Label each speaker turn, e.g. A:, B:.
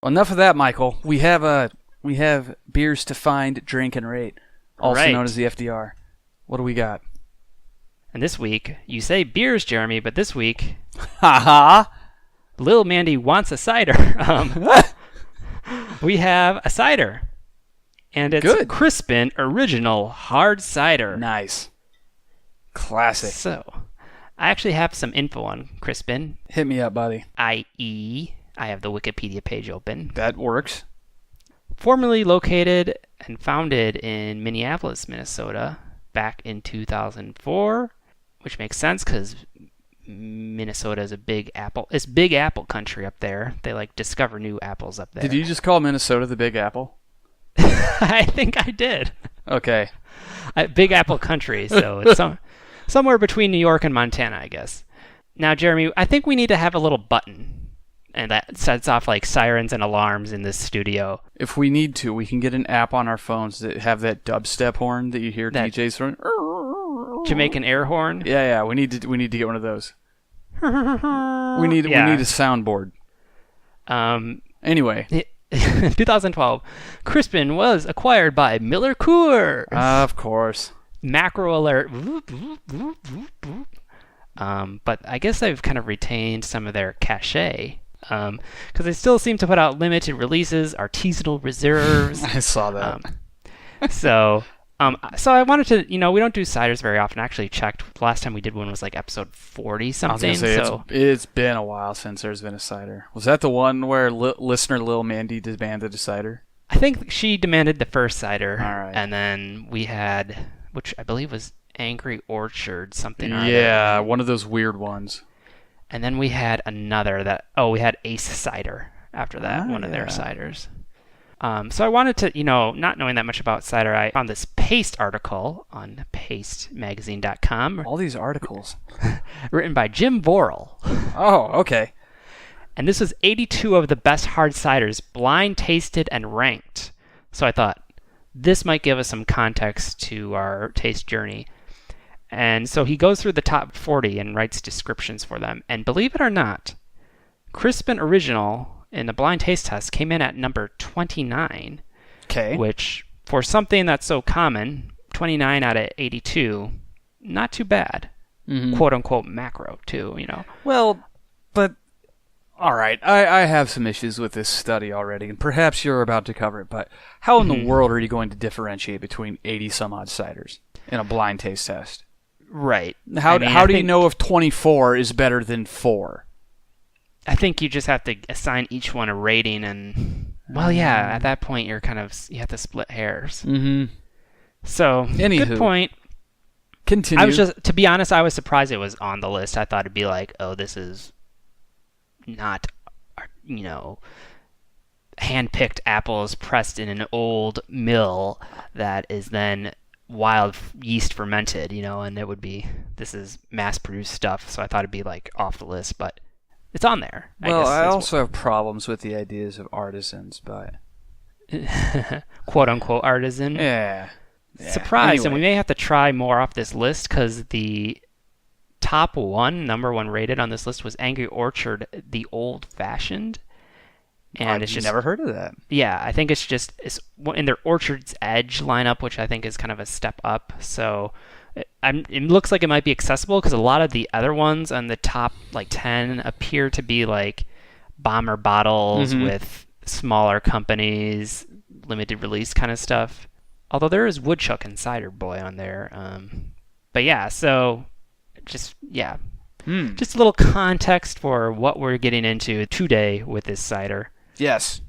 A: Enough of that, Michael. We have beers to find, drink, and rate, also known as the FDR. What do we got?
B: And this week, you say beers, Jeremy, but this week,
A: Ha
B: Lil Mandy wants a cider. We have a cider, and it's
A: Good.
B: Crispin Original Hard Cider.
A: Nice. Classic.
B: So, I actually have some info on Crispin,
A: Hit me up, buddy.
B: i.e., I have the Wikipedia page open.
A: That works.
B: Formerly located and founded in Minneapolis, Minnesota, back in 2004, which makes sense because Minnesota is it's big apple country up there. They discover new apples up there.
A: Did you just call Minnesota the Big Apple?
B: I think I did.
A: Okay.
B: Big apple country, so it's somewhere between New York and Montana, I guess. Now, Jeremy, I think we need to have a little button, and that sets off sirens and alarms in this studio.
A: If we need to, we can get an app on our phones that have that dubstep horn that you hear DJs throwing.
B: Jamaican air horn.
A: Yeah. We need to get one of those. we need a soundboard. Anyway.
B: 2012, Crispin was acquired by Miller Coors.
A: Of course.
B: Macro alert. But I guess they've kind of retained some of their cachet. Because they still seem to put out limited releases, artisanal reserves.
A: I saw that.
B: So I wanted to, we don't do ciders very often. I actually checked. The last time we did one was episode 40 something.
A: I was gonna say, it's been a while since there's been a cider. Was that the one where listener Lil Mandy demanded a cider?
B: I think she demanded the first cider.
A: All right.
B: And then we had, which I believe was Angry Orchard, something or
A: Yeah,
B: other.
A: one of those weird ones.
B: And then we had another we had Ace Cider after that, one of their ciders. So I wanted to, not knowing that much about cider, I found this Paste article on pastemagazine.com.
A: All these articles.
B: Written by Jim Vorel.
A: Oh, okay.
B: And this was 82 of the best hard ciders, blind tasted and ranked. So I thought, this might give us some context to our taste journey. And so he goes through the top 40 and writes descriptions for them. And believe it or not, Crispin Original in the blind taste test came in at number 29.
A: Okay.
B: Which, for something that's so common, 29 out of 82, not too bad.
A: Mm-hmm.
B: Quote unquote macro, too,
A: Well, but, all right, I have some issues with this study already, and perhaps you're about to cover it, but how in the world are you going to differentiate between 80 some odd ciders in a blind taste test?
B: Right.
A: How do you know if 24 is better than 4?
B: I think you just have to assign each one a rating, and at that point you have to split hairs.
A: Mm-hmm.
B: So,
A: Anywho,
B: good point.
A: Continue.
B: To be honest, I was surprised it was on the list. I thought it'd be this is not, hand-picked apples pressed in an old mill that is then wild yeast fermented, and it would be, this is mass-produced stuff, so I thought it'd be off the list, but it's on there.
A: I also have problems with the ideas of artisans, but
B: quote-unquote artisan.
A: Yeah.
B: Surprise,
A: anyway.
B: And we may have to try more off this list, because the number one rated on this list was Angry Orchard, the Old Fashioned. And
A: I've never heard of that.
B: Yeah, I think it's in their Orchard's Edge lineup, which I think is kind of a step up. So it looks like it might be accessible, because a lot of the other ones on the top 10 appear to be bomber bottles with smaller companies, limited release kind of stuff. Although there is Woodchuck and Cider Boy on there. But yeah, so just a little context for what we're getting into today with this cider.
A: Yes.